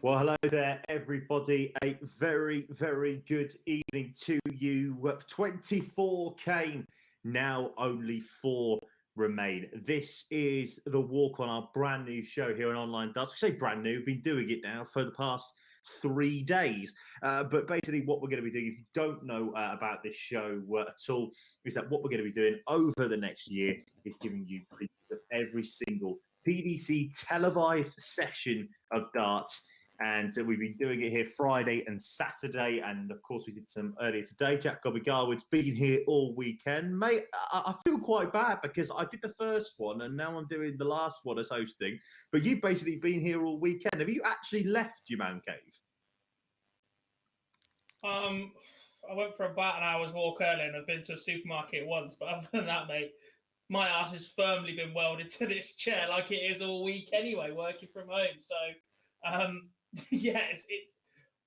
Well, hello there, everybody. A very, very good evening to you. 24 came, now only 4 remain. This is The Walk On, our brand new show here on Online Dust. We say brand new, we've been doing it now for the past 3 days. But basically what we're going to be doing, if you don't know about this show at all, is that what we're going to be doing over the next year is giving you previews of every single PDC televised session of darts. And we've been doing it here Friday and Saturday. And of course, we did some earlier today. Jack Gobby-Garwood's been here all weekend. Mate, I feel quite bad because I did the first one and now I'm doing the last one as hosting. But you've basically been here all weekend. Have you actually left your man cave? I went for about an hour's walk earlier and I've been to a supermarket once. But other than that, mate, my ass has firmly been welded to this chair like it is all week anyway, working from home. So, yeah,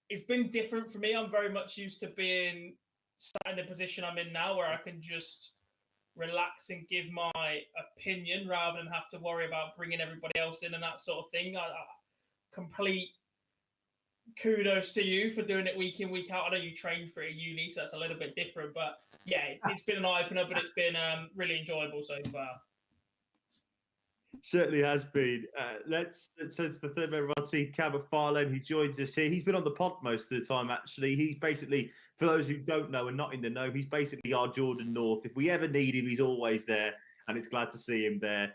it's been different for me. I'm very much used to being sat in the position I'm in now where I can just relax and give my opinion rather than have to worry about bringing everybody else in and that sort of thing. Complete kudos to you for doing it week in, week out. I know you trained for a uni, so that's a little bit different. But yeah, it's been an eye-opener, but it's been really enjoyable so far. Certainly has been. Let's it's the third member of our team, Cam McFarlane, who joins us here. He's been on the pod most of the time, actually. He's basically, for those who don't know and not in the know, he's basically our Jordan North. If we ever need him, he's always there, and it's glad to see him there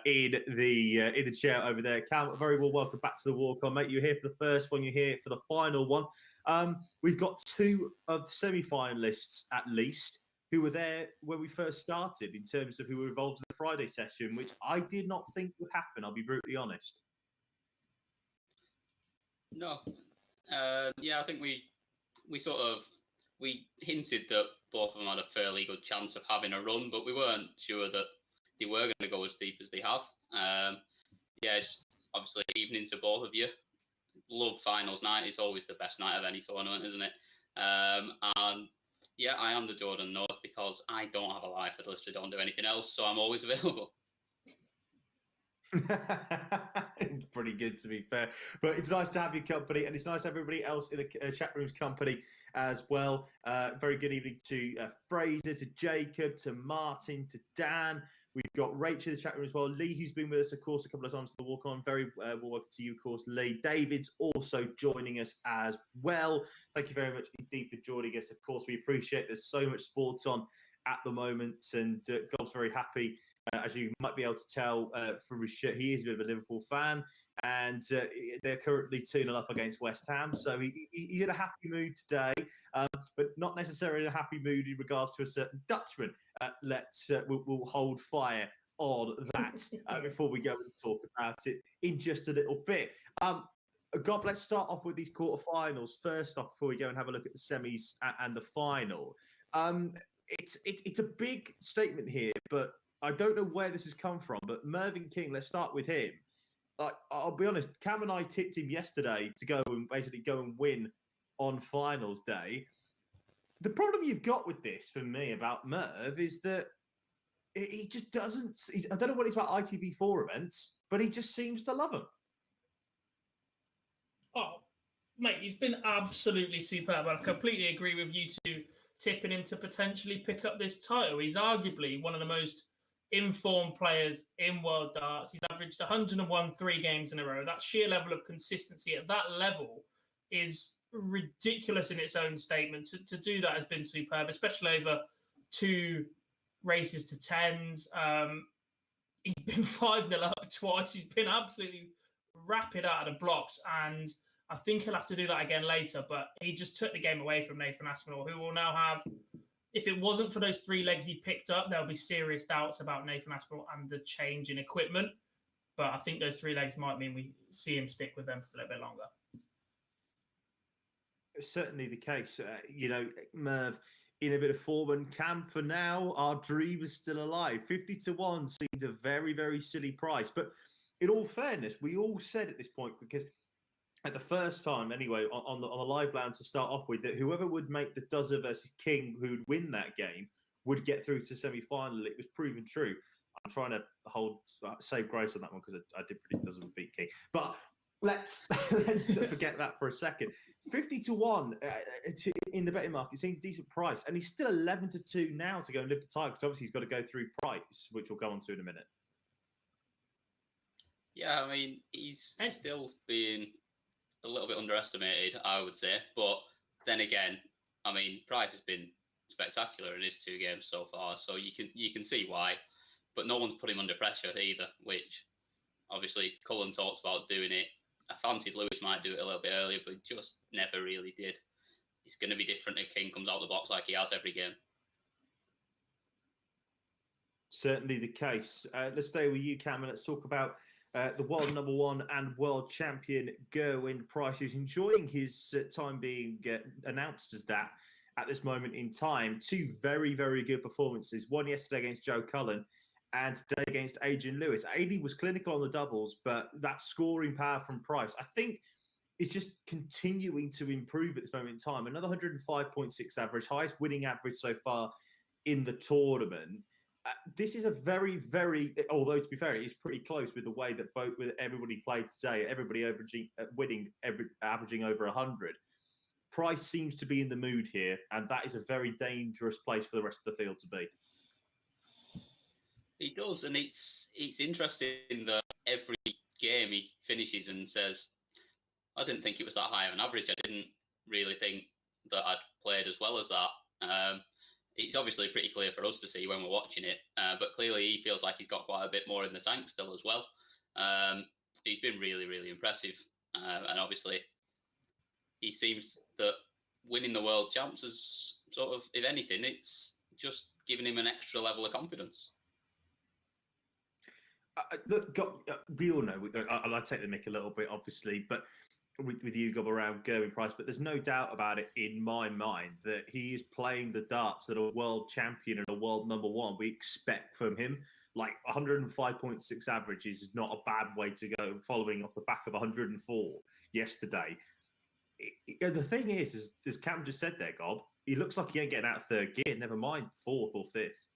in the chair over there. Cam, very well welcome back to the Walk On, mate. You're here for the first one, you're here for the final one. We've got 2 of the semi-finalists at least, who were there when we first started in terms of who were involved in the Friday session, which I did not think would happen, I'll be brutally honest. No. Yeah, I think we hinted that both of them had a fairly good chance of having a run, but we weren't sure that they were going to go as deep as they have. Yeah, just obviously evening to both of you. Love finals night. It's always the best night of any tournament, isn't it? And yeah, I am the Jordan North because I don't have a life. I literally don't do anything else, so I'm always available. It's pretty good, to be fair. But it's nice to have your company, and it's nice to have everybody else in the chat room's company as well. Very good evening to Fraser, to Jacob, to Martin, to Dan. We've got Rachel in the chat room as well. Lee, who's been with us, of course, a couple of times to the Walk On. Very well welcome to you, of course, Lee. David's also joining us as well. Thank you very much indeed for joining us. Of course, we appreciate there's so much sports on at the moment, and God's very happy. As you might be able to tell from his shirt, he is a bit of a Liverpool fan, and they're currently 2-0 up against West Ham. So he's in a happy mood today, but not necessarily in a happy mood in regards to a certain Dutchman. We'll hold fire on that before we go and talk about it in just a little bit. God, let's start off with these quarterfinals first off before we go and have a look at the semis and the final. It's a big statement here, but I don't know where this has come from. But Mervyn King, let's start with him. I'll be honest, Cam and I tipped him yesterday to go and win on finals day. The problem you've got with this, for me, about Merv is that he just doesn't. I don't know what it's about ITV4 events, but he just seems to love them. Oh, mate, he's been absolutely superb. I completely agree with you two tipping him to potentially pick up this title. He's arguably one of the most informed players in world darts. He's averaged 101 3 games in a row. That sheer level of consistency at that level is ridiculous in its own statement. To do that has been superb, especially over 2 races to 10s. He's been 5-0 up twice. He's been absolutely rapid out of the blocks, and I think he'll have to do that again later. But he just took the game away from Nathan Aspinall, who will now have, if it wasn't for those 3 legs he picked up, there'll be serious doubts about Nathan Aspinall and the change in equipment. But I think those 3 legs might mean we see him stick with them for a little bit longer. Certainly the case. Merv in a bit of form, and Cam, for now, our dream is still alive. 50-1 seemed a very, very silly price. But in all fairness, we all said at this point, because at the first time anyway, on the live lounge to start off with, that whoever would make the Dozer versus King, who'd win that game, would get through to semi-final. It was proven true. I'm trying to save grace on that one because I did predict Dozer would beat King. But let's forget that for a second. 50-1 in the betting market seems a decent price, and he's still 11-2 now to go and lift the title because obviously he's got to go through Price, which we'll go on to in a minute. Yeah, I mean, he's still being a little bit underestimated, I would say. But then again, I mean, Price has been spectacular in his 2 games so far, so you can see why. But no one's put him under pressure either, which obviously Cullen talks about doing it. I fancied Lewis might do it a little bit earlier, but he just never really did. It's going to be different if King comes out the box like he has every game. Certainly the case. Let's stay with you, Cam, and let's talk about the world #1 and world champion Gerwyn Price, who's enjoying his time being announced as that at this moment in time. 2 very, very good performances. One yesterday against Joe Cullen and today against Adrian Lewis. AD was clinical on the doubles, but that scoring power from Price, I think, is just continuing to improve at this moment in time. Another 105.6 average, highest winning average so far in the tournament. This is a very, very, although to be fair, it's pretty close with the way that with everybody played today, everybody averaging over 100. Price seems to be in the mood here, and that is a very dangerous place for the rest of the field to be. He does, and it's interesting that every game he finishes and says, I didn't think it was that high of an average. I didn't really think that I'd played as well as that. It's obviously pretty clear for us to see when we're watching it, but clearly he feels like he's got quite a bit more in the tank still as well. He's been really, really impressive, and obviously he seems that winning the world champs is sort of, if anything, it's just giving him an extra level of confidence. Look, we all know, I take the mick a little bit, obviously, but with you, Gob, around Gerwyn Price, but there's no doubt about it in my mind that he is playing the darts that a world champion and a world #1 we expect from him. Like 105.6 average is not a bad way to go, following off the back of 104 yesterday. The thing is, as Cam just said there, Gob, he looks like he ain't getting out of 3rd gear, never mind 4th or 5th.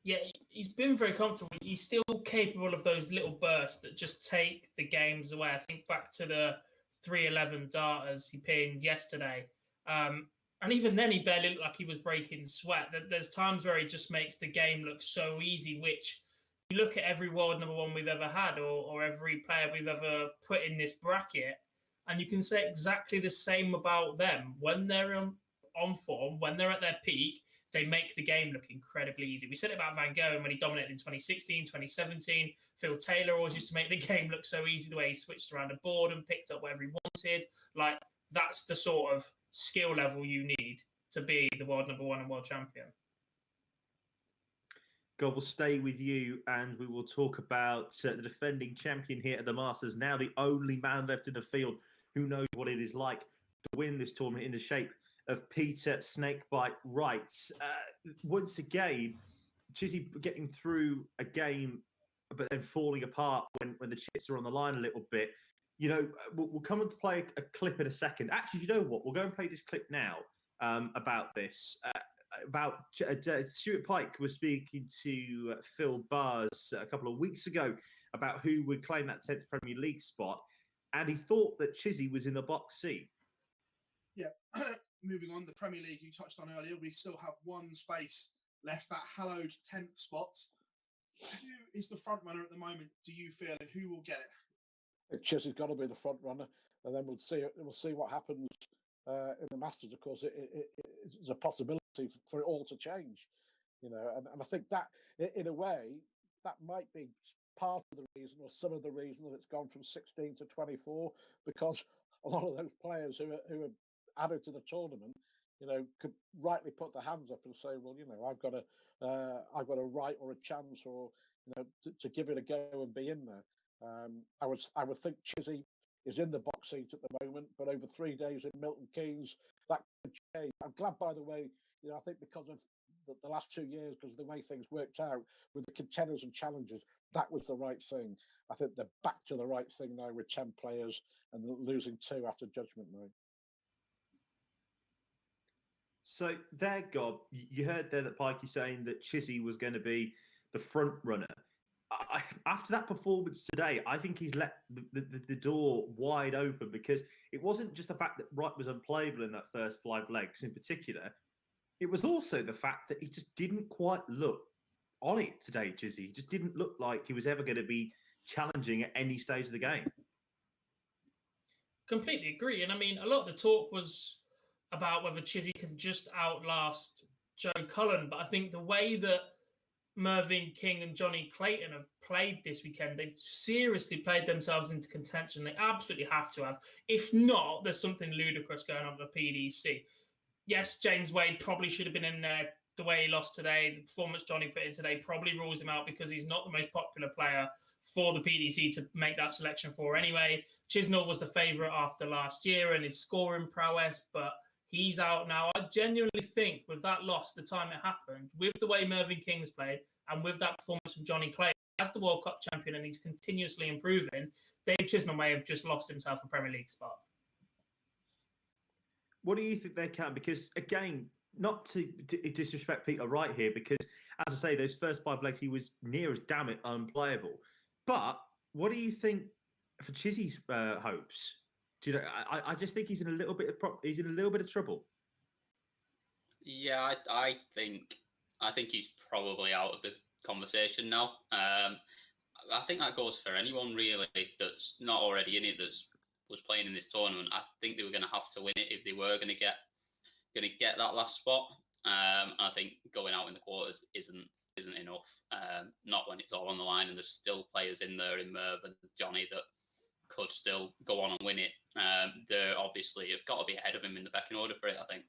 Yeah, he's been very comfortable. He's still capable of those little bursts that just take the games away. I think back to the 311 darters he pinned yesterday. And even then, he barely looked like he was breaking sweat. There's times where he just makes the game look so easy, which you look at every world #1 we've ever had or every player we've ever put in this bracket, and you can say exactly the same about them. When they're on form, when they're at their peak, they make the game look incredibly easy. We said it about Van Gerwen when he dominated in 2016, 2017. Phil Taylor always used to make the game look so easy, the way he switched around the board and picked up whatever he wanted. Like, that's the sort of skill level you need to be the world #1 and world champion. God, we'll stay with you, and we will talk about the defending champion here at the Masters, now the only man left in the field who knows what it is like to win this tournament, in the shape of Peter Snakebite Wright. Once again, Chizzy getting through a game, but then falling apart when the chips are on the line a little bit. You know, we'll come on to play a clip in a second. Actually, you know what? We'll go and play this clip now about this. Stuart Pike was speaking to Phil Bars a couple of weeks ago about who would claim that 10th Premier League spot, and he thought that Chizzy was in the box seat. Yeah. Moving on, the Premier League you touched on earlier, we still have one space left, that hallowed 10th spot. Who is the front runner at the moment, do you feel, and who will get it? Chizzy's got to be the front runner, and then we'll see what happens in the Masters. Of course, it's a possibility for it all to change, you know, and I think that in a way that might be part of the reason, or some of the reason, that it's gone from 16 to 24, because a lot of those players who are added to the tournament, you know, could rightly put their hands up and say, well, you know, I've got a right or a chance, or, you know, to give it a go and be in there. I would think Chizzy is in the box seat at the moment, but over 3 days in Milton Keynes, that could change. I'm glad, by the way, you know, I think because of the last 2 years, because of the way things worked out with the contenders and challengers, that was the right thing. I think they're back to the right thing now with 10 players and losing 2 after judgment night. So there, Gob, you heard there that Pikey saying that Chizzy was going to be the front runner. after that performance today, I think he's let the door wide open, because it wasn't just the fact that Wright was unplayable in that first 5 legs in particular. It was also the fact that he just didn't quite look on it today, Chizzy. He just didn't look like he was ever going to be challenging at any stage of the game. Completely agree. And I mean, a lot of the talk was about whether Chizzy can just outlast Joe Cullen. But I think the way that Mervyn King and Johnny Clayton have played this weekend, they've seriously played themselves into contention. They absolutely have to have. If not, there's something ludicrous going on with the PDC. Yes, James Wade probably should have been in there. The way he lost today, the performance Johnny put in today probably rules him out, because he's not the most popular player for the PDC to make that selection for anyway. Chisnell was the favourite after last year and his scoring prowess, but he's out now. I genuinely think with that loss, the time it happened, with the way Mervyn King's played and with that performance from Johnny Clay as the World Cup champion, and he's continuously improving, Dave Chisnell may have just lost himself a Premier League spot. What do you think they can? Because again, not to disrespect Peter Wright here, because as I say, those first 5 legs, he was near as damn it unplayable. But what do you think for Chizzy's hopes? Do you know? I just think he's in a little bit of trouble. Yeah, I think he's probably out of the conversation now. I think that goes for anyone really that's not already in it, was playing in this tournament. I think they were going to have to win it if they were going to get that last spot. I think going out in the quarters isn't enough. Not when it's all on the line, and there's still players in there in Mervyn, Johnny, that could still go on and win it. They obviously have got to be ahead of him in the pecking order for it, I think.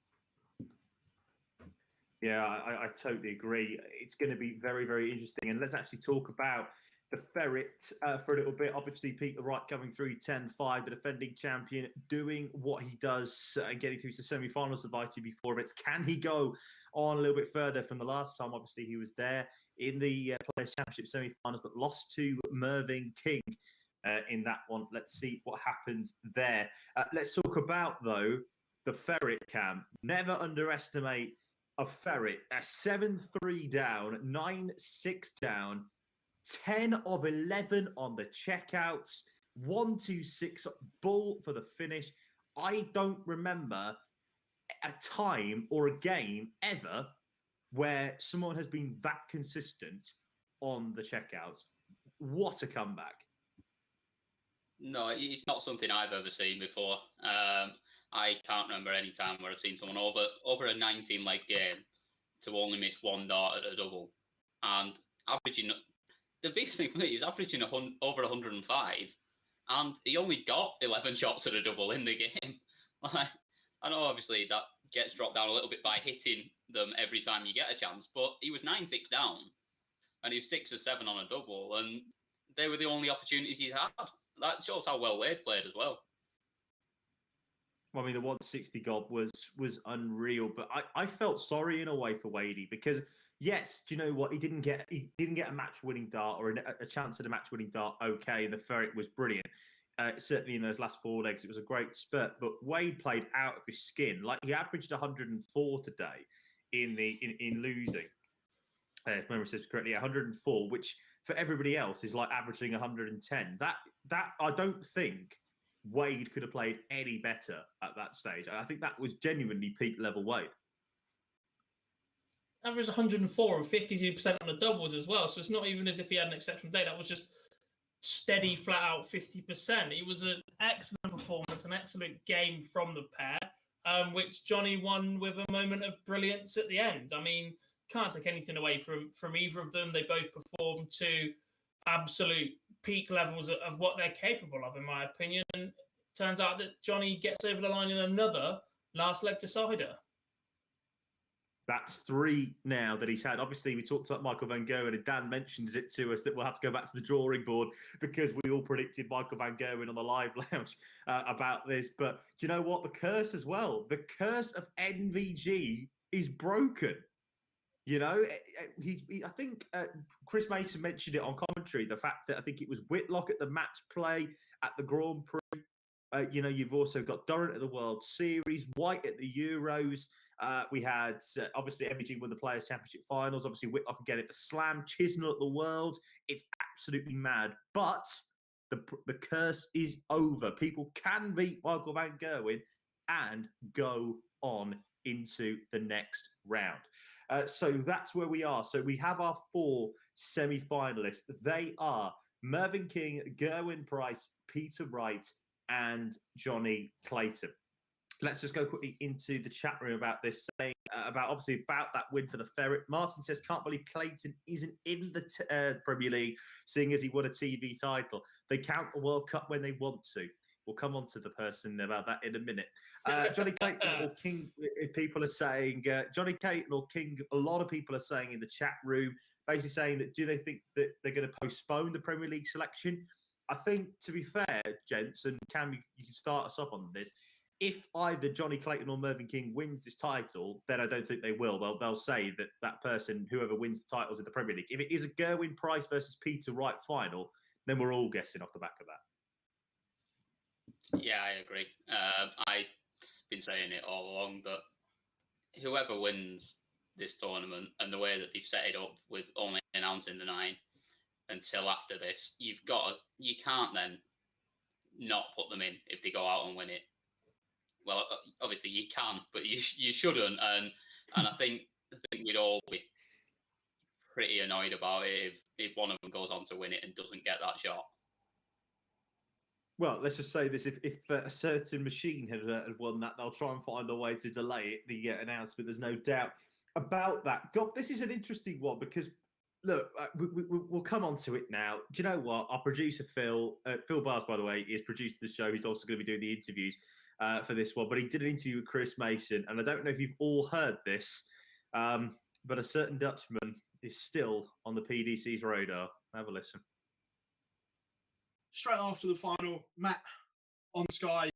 Yeah, I totally agree. It's going to be very, very interesting. And let's actually talk about the Ferret for a little bit. Obviously, Peter Wright coming through 10-5, the defending champion, doing what he does and getting through to semi-finals of ITV4 events. Can he go on a little bit further from the last time? Obviously, he was there in the Players' Championship semi-finals, but lost to Mervyn King in that one. Let's see what happens there. Let's talk about, though, the Ferret, Cam. Never underestimate a Ferret. 7-3 down, 9-6 down, 10 of 11 on the checkouts, 1-2-6 bull for the finish. I don't remember a time or a game ever where someone has been that consistent on the checkouts. What a comeback. No, it's not something I've ever seen before. I can't remember any time where I've seen someone over a 19-leg game to only miss 1 dart at a double. And averaging, the biggest thing for me is averaging over 105. And he only got 11 shots at a double in the game. Like, I know obviously that gets dropped down a little bit by hitting them every time you get a chance, but he was 9-6 down and he was 6 or 7 on a double, and they were the only opportunities he had. That shows how well Wade played as well. Well, I mean, the 160 gob was unreal, but I felt sorry in a way for Wadey, because yes, do you know what? He didn't get a match-winning dart or a chance at a match-winning dart. Okay, and the Ferret was brilliant. Certainly in those last 4 legs, it was a great spurt. But Wade played out of his skin. Like, he averaged 104 today in losing. If memory serves correctly, 104, which for everybody else is like averaging 110. That I don't think Wade could have played any better at that stage. I think that was genuinely peak level Wade. Averaged 104 and 52% on the doubles as well. So it's not even as if he had an exceptional day. That was just steady, flat out 50%. It was an excellent performance, an excellent game from the pair, which Johnny won with a moment of brilliance at the end. I mean, can't take anything away from either of them. They both performed to absolute peak levels of what they're capable of, in my opinion. And it turns out that Johnny gets over the line in another last leg decider. That's 3 now that he's had. Obviously, we talked about Michael van Gerwen, and Dan mentions it to us that we'll have to go back to the drawing board because we all predicted Michael van Gerwen on the live lounge about this. But do you know what? The curse as well. The curse of NVG is broken. You know, I think Chris Mason mentioned it on commentary, the fact that I think it was Whitlock at the match play at the Grand Prix. You know, you've also got Durrant at the World Series, White at the Euros. We had, obviously, MBG won the Players' Championship finals. Obviously, Whitlock again at the Slam, Chisnell at the World. It's absolutely mad. But the curse is over. People can beat Michael van Gerwen and go on into the next round. So that's where we are. So we have our 4 semi-finalists. They are Mervyn King, Gerwyn Price, Peter Wright, and Johnny Clayton. Let's just go quickly into the chat room about this, saying about that win for the Ferret. Martin says, can't believe Clayton isn't in the Premier League, seeing as he won a TV title. They count the World Cup when they want to. We'll come on to the person about that in a minute. Johnny Clayton or King, people are saying, Johnny Clayton or King, a lot of people are saying in the chat room, basically saying that do they think that they're going to postpone the Premier League selection? I think, to be fair, gents, and Cam, you can start us off on this. If either Johnny Clayton or Mervyn King wins this title, then I don't think they will. They'll say that person, whoever wins the titles in the Premier League. If it is a Gerwyn Price versus Peter Wright final, then we're all guessing off the back of that. Yeah, I agree. I've been saying it all along that whoever wins this tournament and the way that they've set it up with only announcing the 9 until after this, you can't then not put them in if they go out and win it. Well, obviously you can, but you shouldn't. And I think we'd all be pretty annoyed about it if one of them goes on to win it and doesn't get that shot. Well, let's just say this: if a certain machine had won that, they'll try and find a way to delay it, the announcement. There's no doubt about that. God, this is an interesting one because, look, we'll come on to it now. Do you know what? Our producer, Phil Bars, by the way, is producing the show. He's also going to be doing the interviews for this one. But he did an interview with Chris Mason, and I don't know if you've all heard this, but a certain Dutchman is still on the PDC's radar. Have a listen. Straight after the final, Matt on Sky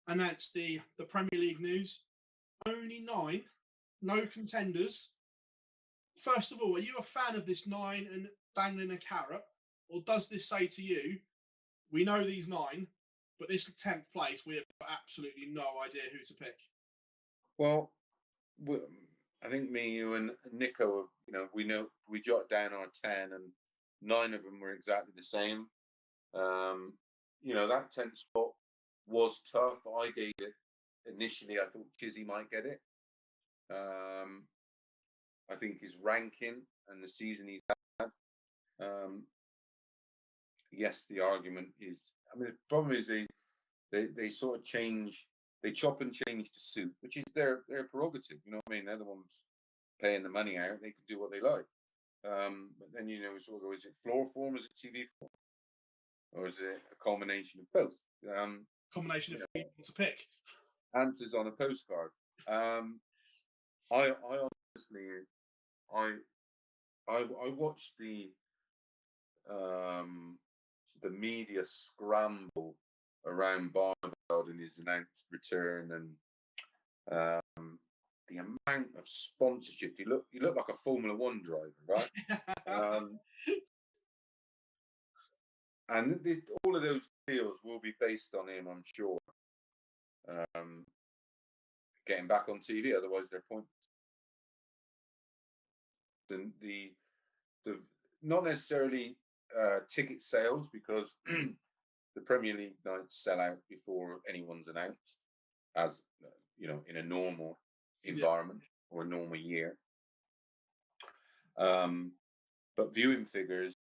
announced the Premier League news. Only 9, no contenders. First of all, are you a fan of this 9 and dangling a carrot? Or does this say to you, we know these 9, but this 10th place, we have absolutely no idea who to pick? Well, I think me, you, and Nico, we jotted down our 10, and 9 of them were exactly the same. That 10th spot was tough. I gave it initially. I thought Chizzy might get it. I think his ranking and the season he's had. Yes, the argument is. I mean, the problem is they sort of change. They chop and change to suit, which is their prerogative. You know what I mean? They're the ones paying the money out. They can do what they like. But then sort of go, is it floor form? Is it TV form? Or is it a combination of both? Combination of to pick. Answers on a postcard. I honestly, I watched the media scramble around Barneveld in his announced return, and the amount of sponsorship. You look like a Formula One driver, right? And all of those deals will be based on him, I'm sure. Getting back on TV, otherwise they're pointless. The not necessarily ticket sales, because the Premier League nights sell out before anyone's announced, as in a normal environment or a normal year. But viewing figures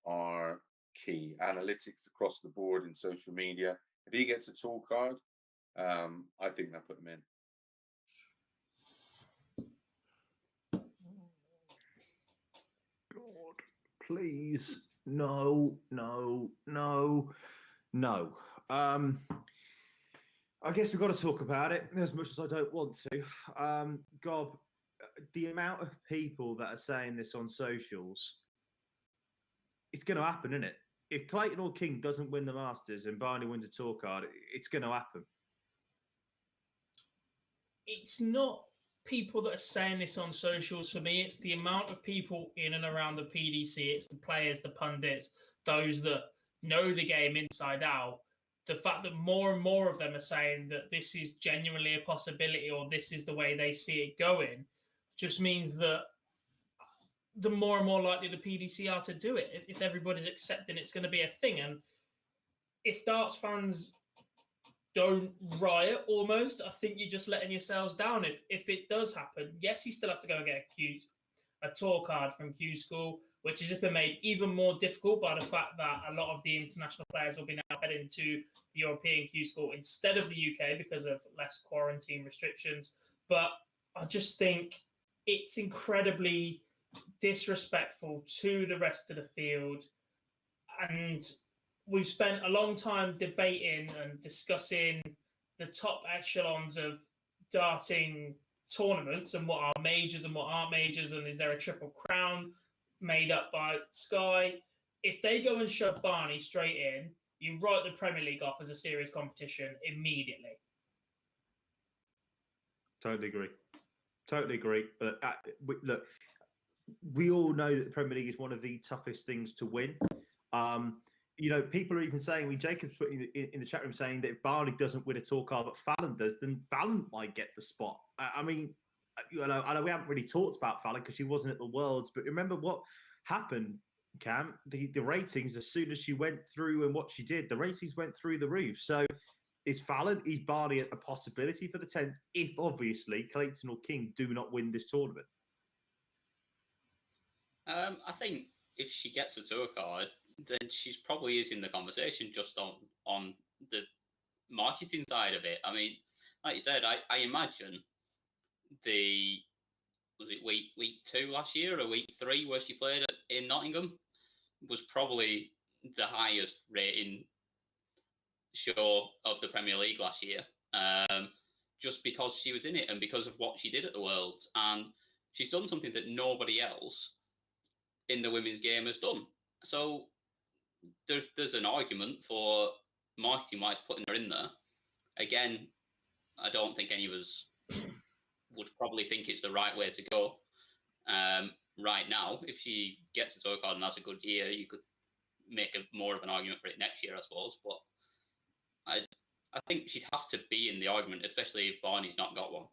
are key. Analytics across the board in social media. If he gets a tool card, I think they'll put him in. God, please, no. I guess we've got to talk about it as much as I don't want to. Gob, the amount of people that are saying this on socials, it's going to happen, isn't it? If Clayton or King doesn't win the Masters and Barney wins a tour card, it's going to happen. It's not people that are saying this on socials for me. It's the amount of people in and around the PDC. It's the players, the pundits, those that know the game inside out. the fact that more and more of them are saying that this is genuinely a possibility or this is the way they see it going just means that the more and more likely the PDC are to do it. If everybody's accepting it's going to be a thing. And if darts fans don't riot almost, I think you're just letting yourselves down. If it does happen, yes, he still has to go and get a tour card from Q School, which has just been made even more difficult by the fact that a lot of the international players will be now heading to the European Q School instead of the UK because of less quarantine restrictions. But I just think it's incredibly disrespectful to the rest of the field. And we've spent a long time debating and discussing the top echelons of darting tournaments and what are majors and what aren't majors, and is there a triple crown made up by Sky? If they go and shove Barney straight in, you write the Premier League off as a serious competition immediately. Totally agree. But look, we all know that the Premier League is one of the toughest things to win. People are even saying, Jacob's putting in the chat room saying that if Barney doesn't win a tour card, but Fallon does, then Fallon might get the spot. I know we haven't really talked about Fallon because she wasn't at the Worlds, but remember what happened, Cam? The ratings, as soon as she went through and what she did, the ratings went through the roof. So is Barney a possibility for the 10th if, obviously, Clayton or King do not win this tournament? I think if she gets a tour card, then she's probably is in the conversation just on the marketing side of it. I mean, like you said, I imagine was it week 2 last year or week 3 where she played in Nottingham was probably the highest rating show of the Premier League last year, just because she was in it and because of what she did at the Worlds. And she's done something that nobody else in the women's game has done. So there's an argument for marketing-wise putting her in there. Again, I don't think any of us would probably think it's the right way to go right now. If she gets a tour card and has a good year, you could make more of an argument for it next year, I suppose. But I think she'd have to be in the argument, especially if Barney's not got one.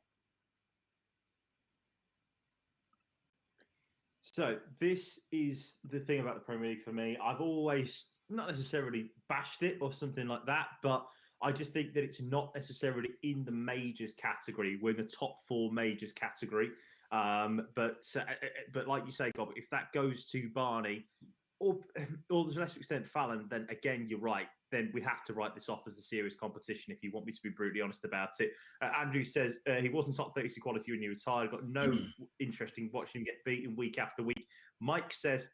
So this is the thing about the Premier League for me. I've always not necessarily bashed it or something like that, but I just think that it's not necessarily in the majors category. We're in the top 4 majors category. But like you say, Gob, if that goes to Barney or to a lesser extent Fallon, then again, you're right. Then we have to write this off as a serious competition if you want me to be brutally honest about it. Andrew says he wasn't top 32 quality when he retired. Got no interest in watching him get beaten week after week. Mike says,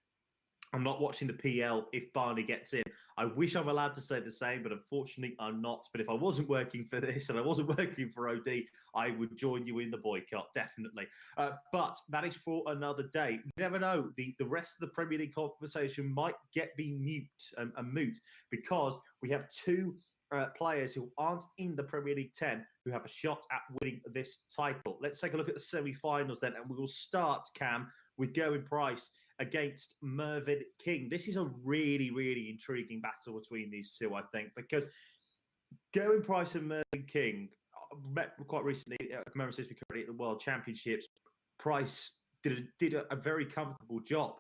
I'm not watching the PL if Barney gets in. I wish I'm allowed to say the same, but unfortunately I'm not. But if I wasn't working for this and I wasn't working for OD, I would join you in the boycott, definitely. But that is for another day. You never know. The rest of the Premier League conversation might be moot because we have 2 players who aren't in the Premier League 10 who have a shot at winning this title. Let's take a look at the semi-finals then, and we will start, Cam, with Gerwyn Price against Mervyn King. This is a really, really intriguing battle between these two, I think, because Gerwyn Price and Mervyn King met quite recently at the World Championships. Price did a very comfortable job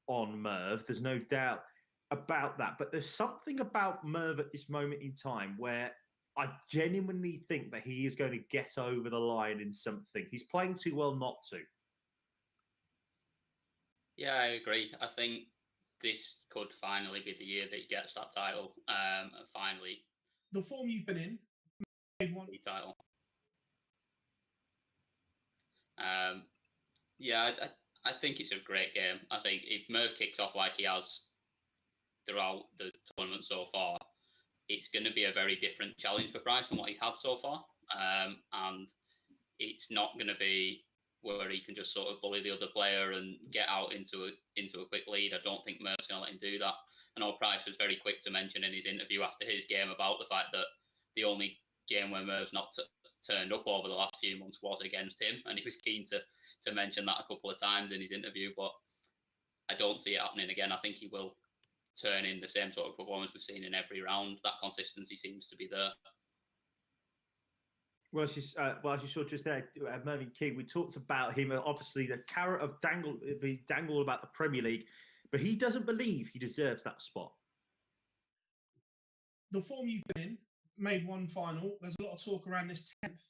on Merv. There's no doubt about that. But there's something about Merv at this moment in time where I genuinely think that he is going to get over the line in something. He's playing too well not to. Yeah, I agree. I think this could finally be the year that he gets that title. Finally, the form you've been in, made one title. Yeah, I think it's a great game. I think if Merv kicks off like he has throughout the tournament so far, it's going to be a very different challenge for Price than what he's had so far. And it's not going to be where he can just sort of bully the other player and get out into a quick lead. I don't think Merv's going to let him do that. I know Price was very quick to mention in his interview after his game about the fact that the only game where Merv's not turned up over the last few months was against him, and he was keen to mention that a couple of times in his interview, but I don't see it happening again. I think he will turn in the same sort of performance we've seen in every round. That consistency seems to be there. Well, as you saw just there, Mervyn King, we talked about him, obviously the carrot of dangle about the Premier League, but he doesn't believe he deserves that spot. The form you've been in, made one final. There's a lot of talk around this 10th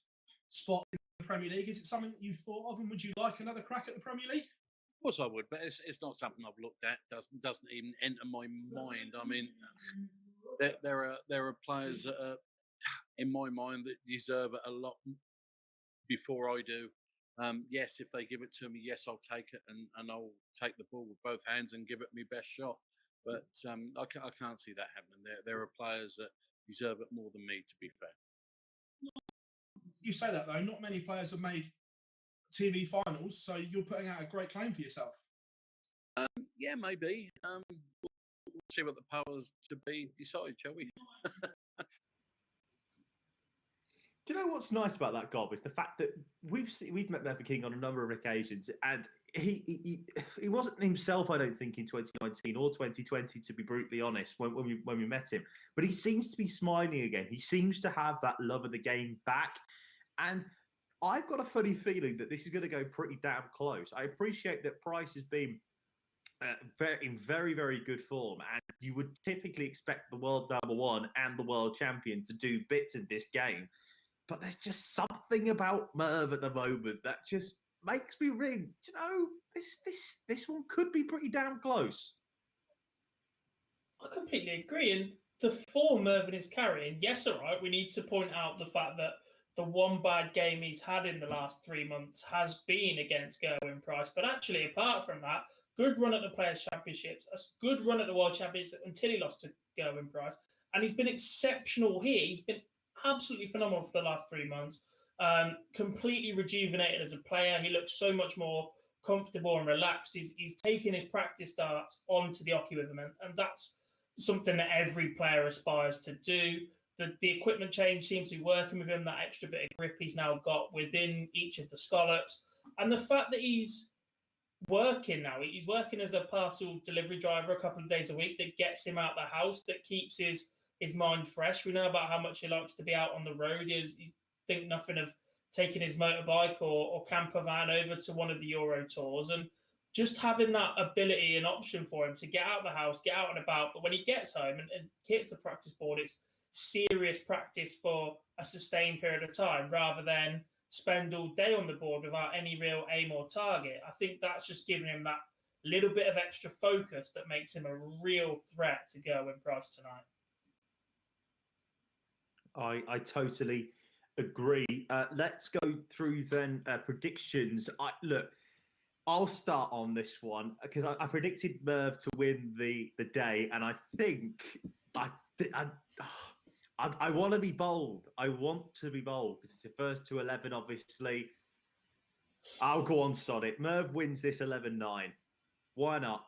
spot in the Premier League. Is it something that you've thought of, and would you like another crack at the Premier League? Of course I would, but it's not something I've looked at. Doesn't even enter my mind. I mean, there are players that are, in my mind, that deserve it a lot before I do. Yes, if they give it to me, yes, I'll take it, and I'll take the ball with both hands and give it my best shot. But I can't see that happening. There are players that deserve it more than me, to be fair. You say that, though. Not many players have made TV finals, so you're putting out a great claim for yourself. Yeah, maybe. We'll see what the powers to be decide, shall we? Do you know what's nice about that, Gob, is the fact that we've met Mervyn King on a number of occasions, and he wasn't himself, I don't think, in 2019 or 2020, to be brutally honest, when we met him. But he seems to be smiling again. He seems to have that love of the game back, and I've got a funny feeling that this is going to go pretty damn close. I appreciate that Price has been in very, very good form, and you would typically expect the world number one and the world champion to do bits in this game. But there's just something about Merv at the moment that just makes me ring. Do you know, this one could be pretty damn close. I completely agree. And the form Mervyn is carrying, yes, all right, we need to point out the fact that the one bad game he's had in the last 3 months has been against Gerwyn Price. But actually, apart from that, good run at the Players' Championships, a good run at the World Championships until he lost to Gerwyn Price. And he's been exceptional here. He's been absolutely phenomenal for the last 3 months. Completely rejuvenated as a player. He looks so much more comfortable and relaxed. He's taken his practice starts onto the hockey with him, and that's something that every player aspires to do. The equipment change seems to be working with him, that extra bit of grip he's now got within each of the scallops. And the fact that he's working now, he's working as a parcel delivery driver a couple of days a week, that gets him out the house, that keeps his mind fresh. We know about how much he likes to be out on the road. He think nothing of taking his motorbike or camper van over to one of the Euro tours, and just having that ability and option for him to get out of the house, get out and about. But when he gets home and hits the practice board, it's serious practice for a sustained period of time, rather than spend all day on the board without any real aim or target. I think that's just giving him that little bit of extra focus that makes him a real threat to Gerwyn Price tonight. I totally agree. Let's go through then predictions. I'll start on this one because I predicted Merv to win the day, and I think I want to be bold. I want to be bold because it's the first to 11, obviously. I'll go on Sonic. Merv wins this 11-9. Why not?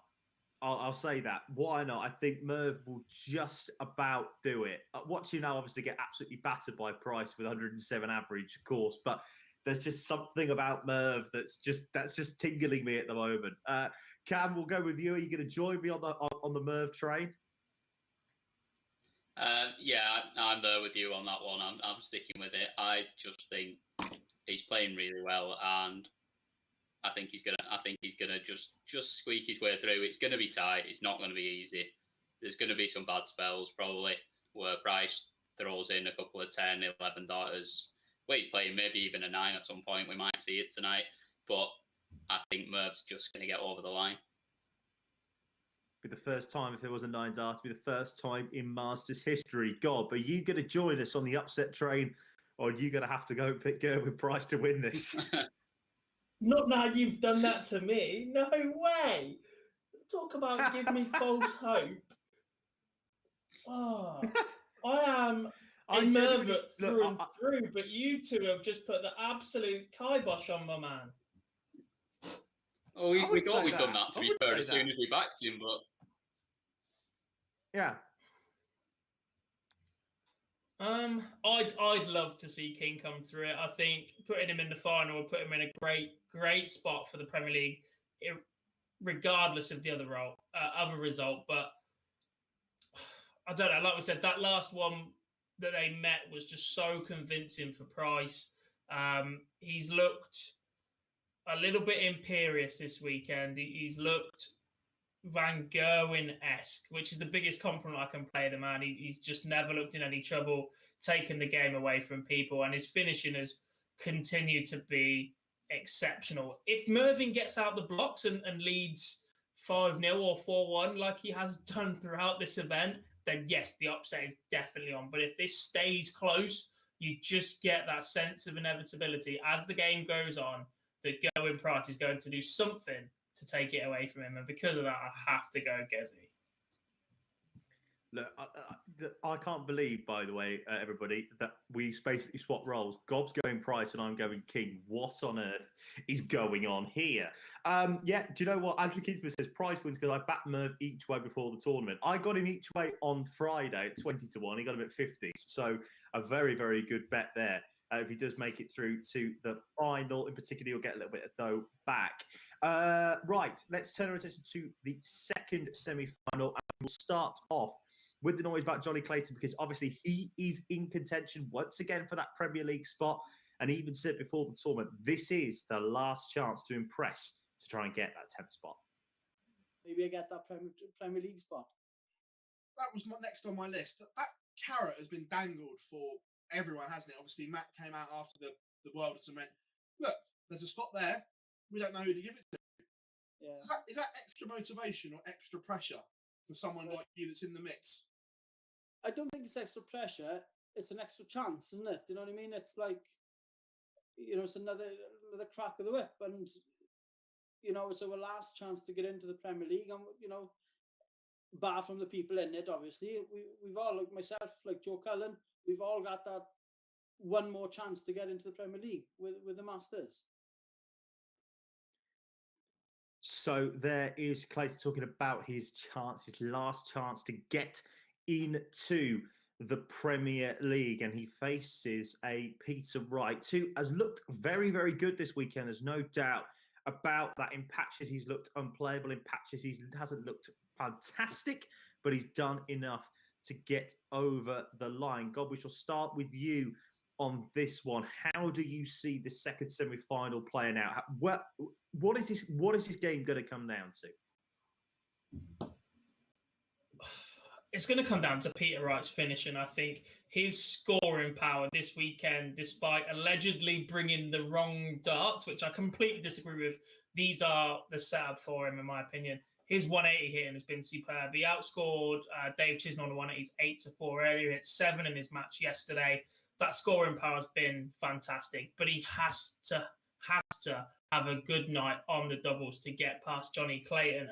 I'll say that. Why not? I think Merv will just about do it. Watch him now obviously get absolutely battered by Price with 107 average, of course, but there's just something about Merv that's just tingling me at the moment. Cam, we'll go with you. Are you going to join me on the Merv train? Yeah, I'm there with you on that one. I'm sticking with it. I just think he's playing really well, and I think he's gonna just squeak his way through. It's gonna be tight. It's not gonna be easy. There's gonna be some bad spells probably where Price throws in a couple of 10, 11 darters. Where he's playing maybe even a 9 at some point. We might see it tonight, but I think Merv's just gonna get over the line. Be the first time if there was a 9 dart. Be the first time in Masters history. God, are you going to join us on the upset train, or are you going to have to go and pick Gerwyn Price to win this? Not now you've done that to me. No way. Talk about give me false hope. Oh, I am nervous through and through, but you two have just put the absolute kibosh on my man. Oh, we thought we'd done that, to be fair, as soon as we backed him, but... Yeah. I'd love to see King come through it. I think putting him in the final will put him in a great spot for the Premier League, regardless of the other result. But I don't know. Like we said, that last one that they met was just so convincing for Price. He's looked a little bit imperious this weekend. He's looked Van Gerwen-esque, which is the biggest compliment I can pay the man. He's just never looked in any trouble taking the game away from people, and his finishing has continued to be exceptional. If Mervyn gets out the blocks and leads 5-0 or 4-1 like he has done throughout this event, then yes, the upset is definitely on. But if this stays close, you just get that sense of inevitability as the game goes on that Gerwyn Price is going to do something to take it away from him. And because of that, I have to go Gezi. Look, I can't believe, by the way, everybody, that we basically swapped roles. Gob's going Price and I'm going King. What on earth is going on here? Yeah, do you know what? Andrew Kingsman says Price wins because I backed Merv each way before the tournament. I got him each way on Friday at 20-1. He got him at 50. So a very, very good bet there. If he does make it through to the final, in particular, he'll get a little bit of dough back. Right, let's turn our attention to the second semi-final. And we'll start off with the noise about Johnny Clayton, because obviously he is in contention once again for that Premier League spot. And he even said before the tournament, this is the last chance to impress to try and get that 10th spot. Maybe I get that Premier League spot. That was next on my list. That carrot has been dangled for everyone, hasn't it? Obviously, Matt came out after the World and went, look, there's a spot there. We don't know who to give it to. Yeah. Is that extra motivation or extra pressure for someone like you that's in the mix? I don't think it's extra pressure. It's an extra chance, isn't it? Do you know what I mean? It's like, it's another crack of the whip. And, it's our last chance to get into the Premier League. And, bar from the people in it, obviously, we've all, like myself, like Joe Cullen, we've all got that one more chance to get into the Premier League with the Masters. So there is Clayton talking about his chance, his last chance to get into the Premier League, and he faces a Peter Wright, who has looked very, very good this weekend. There's no doubt about that. In patches, he's looked unplayable. In patches, he hasn't looked fantastic, but he's done enough to get over the line. God, we shall start with you on this one. How do you see the second semi-final playing out? What is this game going to come down to? It's going to come down to Peter Wright's finishing. I think his scoring power this weekend, despite allegedly bringing the wrong darts, which I completely disagree with, these are the setup for him, in my opinion. His 180 hitting has been superb. He outscored Dave Chisholm on the 180s 8-4 earlier. He hit 7 in his match yesterday. That scoring power has been fantastic, but he has to have a good night on the doubles to get past Johnny Clayton.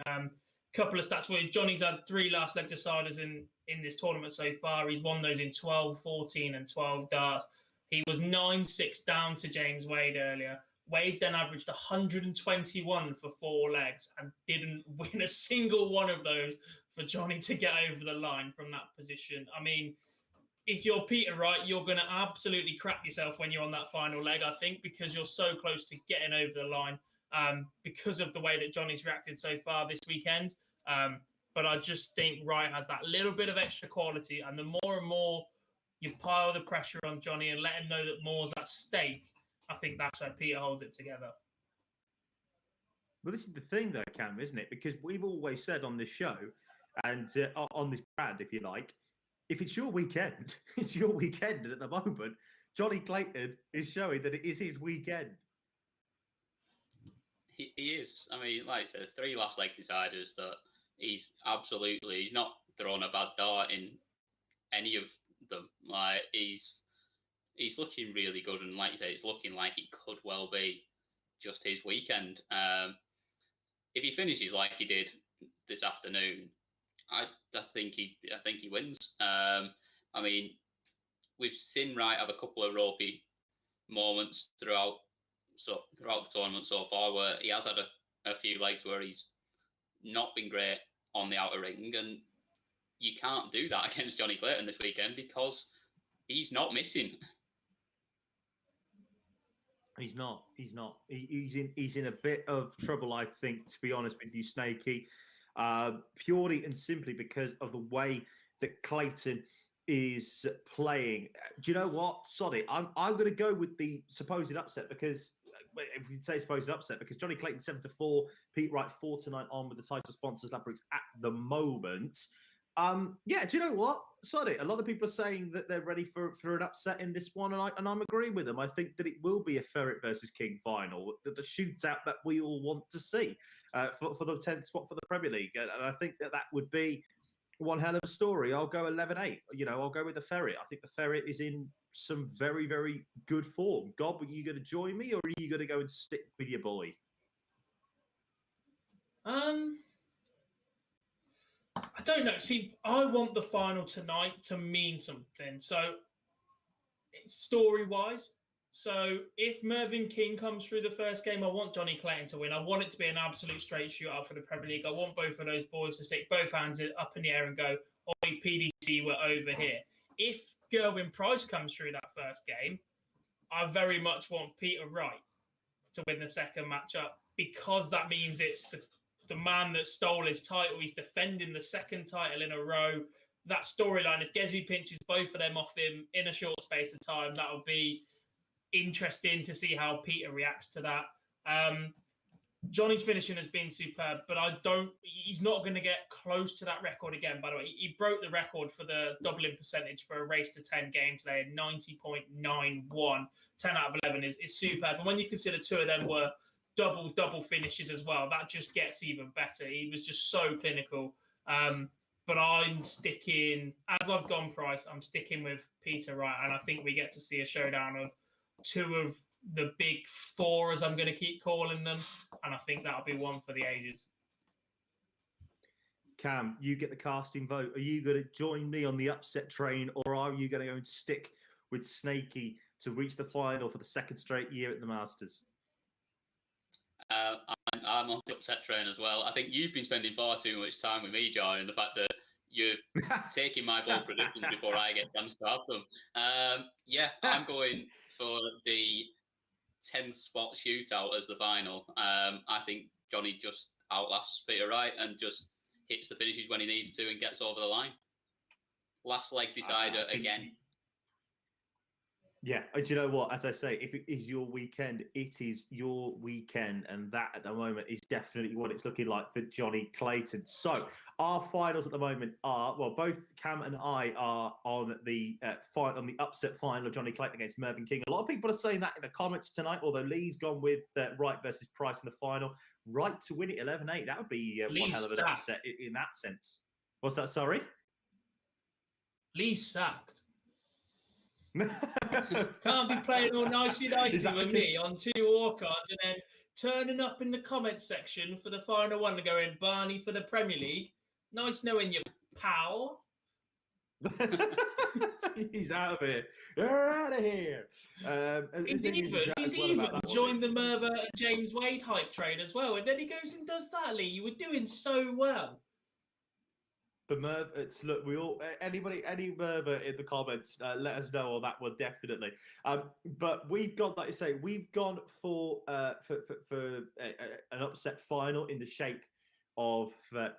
Couple of stats for you. Johnny's had 3 last leg deciders in this tournament so far. He's won those in 12, 14 and 12 darts. He was 9-6 down to James Wade earlier. Wade then averaged 121 for 4 legs and didn't win a single one of those for Johnny to get over the line from that position. I mean, if you're Peter Wright, you're going to absolutely crap yourself when you're on that final leg, I think, because you're so close to getting over the line because of the way that Johnny's reacted so far this weekend. But I just think Wright has that little bit of extra quality, and the more and more you pile the pressure on Johnny and let him know that more's at stake, I think that's where Peter holds it together. Well, this is the thing, though, Cam, isn't it? Because we've always said on this show and on this brand, if you like, if it's your weekend, it's your weekend. And at the moment, Johnny Clayton is showing that it is his weekend. He is. I mean, like I said, 3 last leg deciders that he's not thrown a bad dart in any of them. Like, he's looking really good, and like you say, it's looking like it could well be just his weekend. If he finishes like he did this afternoon, I think he wins. I mean, we've seen Wright have a couple of ropey moments throughout the tournament so far, where he has had a few legs where he's not been great on the outer ring, and you can't do that against Johnny Clayton this weekend because he's not missing. He's not. He's in a bit of trouble, I think, to be honest with you, Snakey. Purely and simply because of the way that Clayton is playing. Do you know what? Sorry, I'm going to go with the supposed upset because if we can say supposed upset, because Johnny Clayton 7-4, Pete Wright 4-9 on with the title sponsors Ladbrokes at the moment. Yeah, do you know what? Sorry, a lot of people are saying that they're ready for an upset in this one, and I'm agreeing with them. I think that it will be a Ferret versus King final, the shootout that we all want to see for the 10th spot for the Premier League, and I think that would be one hell of a story. I'll go 11-8. I'll go with the Ferret. I think the Ferret is in some very, very good form. Gob, are you going to join me, or are you going to go and stick with your boy? I don't know. See, I want the final tonight to mean something. So, story-wise, so if Mervyn King comes through the first game, I want Johnny Clayton to win. I want it to be an absolute straight shootout for the Premier League. I want both of those boys to stick both hands up in the air and go, "Oi, PDC, we're over here." If Gerwyn Price comes through that first game, I very much want Peter Wright to win the second matchup because that means it's the man that stole his title. He's defending the second title in a row. That storyline, if Gezi pinches both of them off him in a short space of time, that would be interesting to see how Peter reacts to that. Johnny's finishing has been superb, but he's not going to get close to that record again, by the way. He broke the record for the doubling percentage for a race to 10 games today, 90.91. 10 out of 11 is superb. And when you consider two of them were double finishes as well, that just gets even better. He was just so clinical. But I'm sticking, as I've gone Price, I'm sticking with Peter Wright, and I think we get to see a showdown of two of the big four, as I'm going to keep calling them, and I think that'll be one for the ages. Cam, you get the casting vote. Are you going to join me on the upset train, or are you going to go and stick with Snakey to reach the final for the second straight year at the Masters? I'm on the upset train as well. I think you've been spending far too much time with me, John, and the fact that you're taking my bold predictions before I get a chance to have them. Yeah, I'm going for the 10th spot shootout as the final. I think Johnny just outlasts Peter Wright and just hits the finishes when he needs to and gets over the line. Last leg decider again. Yeah, do you know what? As I say, if it is your weekend, it is your weekend. And that at the moment is definitely what it's looking like for Johnny Clayton. So our finals at the moment are, well, both Cam and I are on the fight on the upset final of Johnny Clayton against Mervyn King. A lot of people are saying that in the comments tonight, although Lee's gone with Wright versus Price in the final. Wright to win it 11-8. That would be one hell of an upset in that sense. What's that, sorry? Lee's sacked. Can't be playing all nicey with me on 2 walk-ons and then turning up in the comments section for the final one and going, Barney for the Premier League. Nice knowing you, pal. He's out of here. You're out of here. He's even joined the Mervyn and James Wade hype train as well. And then he goes and does that, Lee. You were doing so well. The Merv, look, we all, any Merva in the comments, let us know on that one, definitely. But we've gone, like you say, we've gone for an upset final in the shape of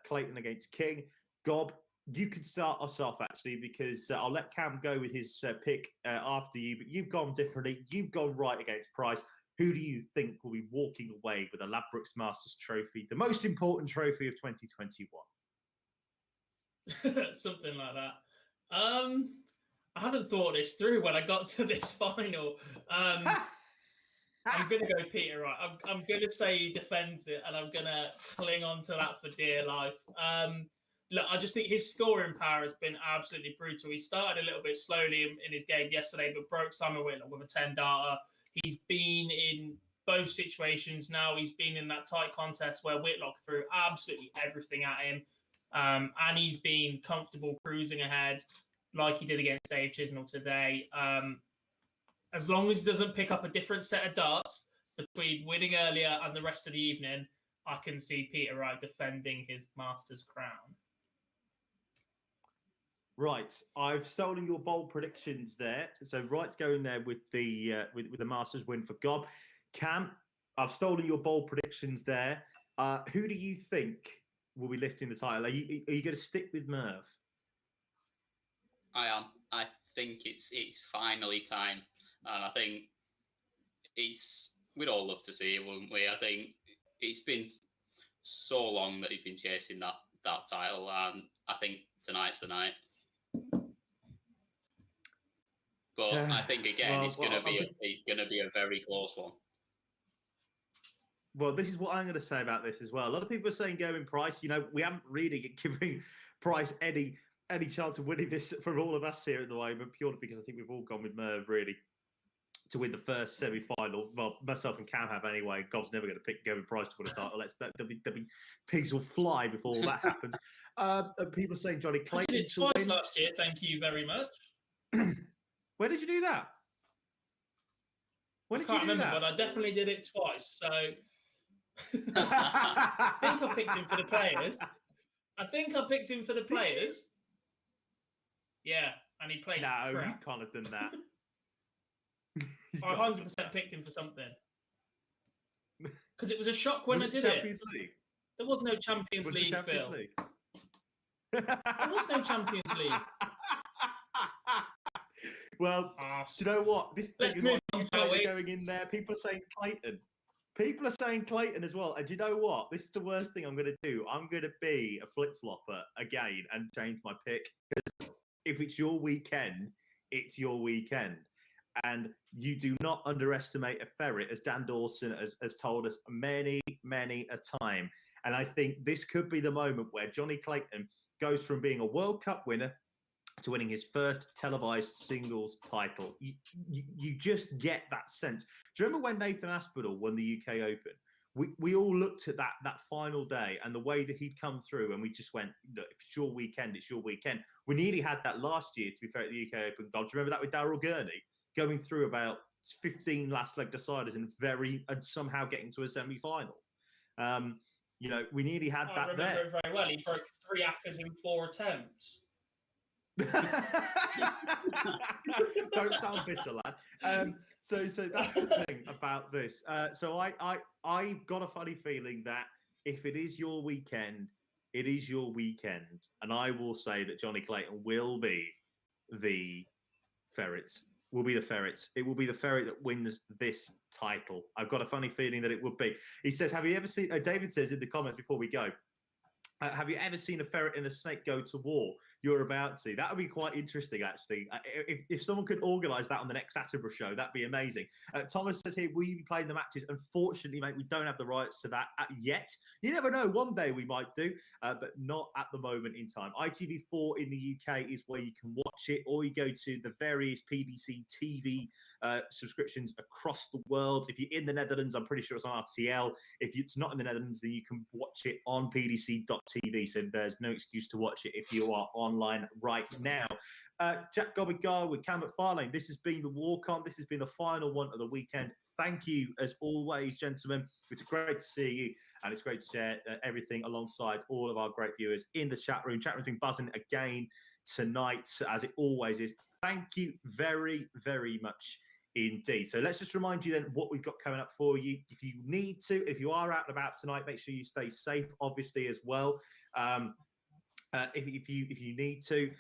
Clayton against King. Gob, you can start us off, actually, because I'll let Cam go with his pick after you, but you've gone differently. You've gone Wright against Price. Who do you think will be walking away with a Ladbrokes Masters trophy, the most important trophy of 2021? Something like that. I hadn't thought this through when I got to this final. I'm going to go Peter Wright. I'm going to say he defends it, and I'm going to cling on to that for dear life. Look, I just think his scoring power has been absolutely brutal. He started a little bit slowly in his game yesterday, but broke Simon Whitlock with a 10-darter. He's been in both situations now. He's been in that tight contest where Whitlock threw absolutely everything at him. And he's been comfortable cruising ahead like he did against Dave Chisnell today. As long as he doesn't pick up a different set of darts between winning earlier and the rest of the evening, I can see Peter Wright defending his Masters crown. Right, I've stolen your bold predictions there. So Wright's going there with the Masters win for Gob. Cam, I've stolen your bold predictions there. Who do you think will be lifting the title? Are you going to stick with Merv? I am. I think it's finally time, and I think we'd all love to see it, wouldn't we? I think it's been so long that he's been chasing that title, and I think tonight's the night. But I think again, it's gonna be a very close one. Well, this is what I'm going to say about this as well. A lot of people are saying Gerwyn Price. You know, we haven't really given Price any chance of winning this from all of us here at the moment, purely because I think we've all gone with Merv really to win the first semi-final. Well, myself and Cam have anyway. Gob's never going to pick Gerwyn Price to win a title. There'll be pigs will fly before all that happens. People are saying Johnny Clayton I did it twice last year. Thank you very much. Where did you do that? I can't remember, but I definitely did it twice. So I think I picked him for the players. Yeah, and he played. No, crap. you can't have done that. I 100% picked him for something. Because it was a shock when I did Champions League? There was no Champions League, Phil. There was no Champions League. Well, do you know what? This thing is going in there. People are saying Clayton. People are saying Clayton as well. And do you know what? This is the worst thing I'm going to do. I'm going to be a flip-flopper again and change my pick. Because if it's your weekend, it's your weekend. And you do not underestimate a ferret, as Dan Dawson has told us many, many a time. And I think this could be the moment where Johnny Clayton goes from being a World Cup winner to winning his first televised singles title. You just get that sense. Do you remember when Nathan Aspinall won the UK Open? We all looked at that final day and the way that he'd come through, and we just went, look, if it's your weekend, it's your weekend. We nearly had that last year, to be fair, at the UK Open. God, do you remember that with Daryl Gurney? Going through about 15 last leg deciders and somehow getting to a semi-final. You know, we nearly had that there. I remember it very well. He broke 3 ACCAs in 4 attempts. Don't sound bitter, lad. So that's the thing about this. So I've got a funny feeling that if it is your weekend, it is your weekend. And I will say that Johnny Clayton will be the ferret. It will be the ferret that wins this title. I've got a funny feeling that it would be. He says, have you ever seen, David says in the comments before we go, have you ever seen a ferret and a snake go to war? You're about to. That would be quite interesting, actually. If someone could organise that on the next Attenborough show, that'd be amazing. Thomas says here, will you be playing the matches? Unfortunately, mate, we don't have the rights to that yet. You never know. One day we might do, but not at the moment in time. ITV4 in the UK is where you can watch it, or you go to the various PDC TV subscriptions across the world. If you're in the Netherlands, I'm pretty sure it's on RTL. If it's not in the Netherlands, then you can watch it on pdc.tv. So there's no excuse to watch it if you are online right now. Jack Gobbigar with Cam McFarlane. This has been the walk-on. This has been the final one of the weekend. Thank you, as always, gentlemen. It's great to see you, and it's great to share everything alongside all of our great viewers in the chat room. Chat room's been buzzing again tonight, as it always is. Thank you very, very much indeed. So let's just remind you then what we've got coming up for you. If you need to, if you are out and about tonight, make sure you stay safe, obviously, as well. If you need to,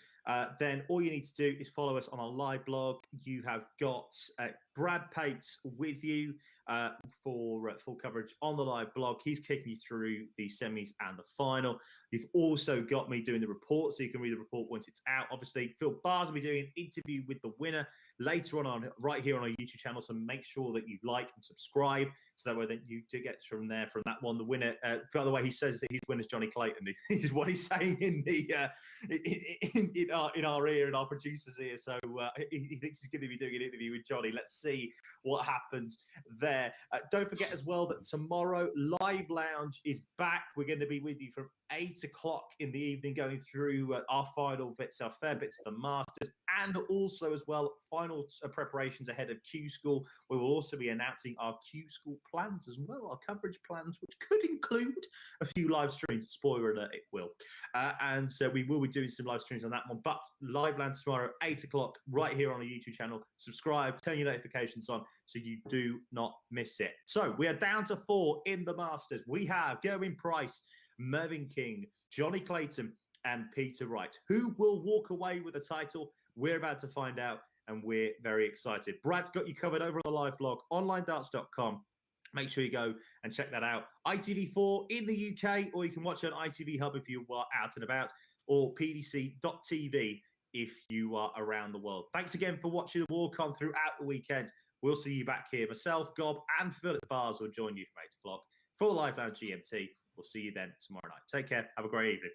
then all you need to do is follow us on our live blog. You have got Brad Pates with you for full coverage on the live blog. He's kicking you through the semis and the final. You've also got me doing the report, so you can read the report once it's out. Obviously, Phil Barrs will be doing an interview with the winner later on right here on our YouTube channel. So make sure that you like and subscribe, so that way then you do get from that one. The winner, by the way, he says that his winner's Johnny Clayton. Is what he's saying in the in our ear, and our producers' ear. So he thinks he's going to be doing an interview with Johnny. Let's see what happens there. Don't forget as well that tomorrow Live Lounge is back. We're going to be with you from 8 o'clock in the evening, going through our final bits, our fair bits of the Masters, and also as well final preparations ahead of Q School. We will also be announcing our Q School plans as well, our coverage plans, which could include a few live streams. Spoiler alert, it will. And so we will be doing some live streams on that one. But Live Land tomorrow, 8 o'clock, right here on the YouTube channel. Subscribe, turn your notifications on so you do not miss it. So we are down to 4 in the Masters. We have Gerwyn Price, Mervyn King, Johnny Clayton, and Peter Wright. Who will walk away with the title? We're about to find out, and we're very excited. Brad's got you covered over on the live blog, onlinedarts.com. Make sure you go and check that out. ITV4 in the UK, or you can watch it on ITV Hub if you are out and about, or pdc.tv if you are around the world. Thanks again for watching the Warcon throughout the weekend. We'll see you back here. Myself, Gob, and Philip Bars will join you from 8 o'clock for the Live Lounge GMT. We'll see you then tomorrow night. Take care. Have a great evening.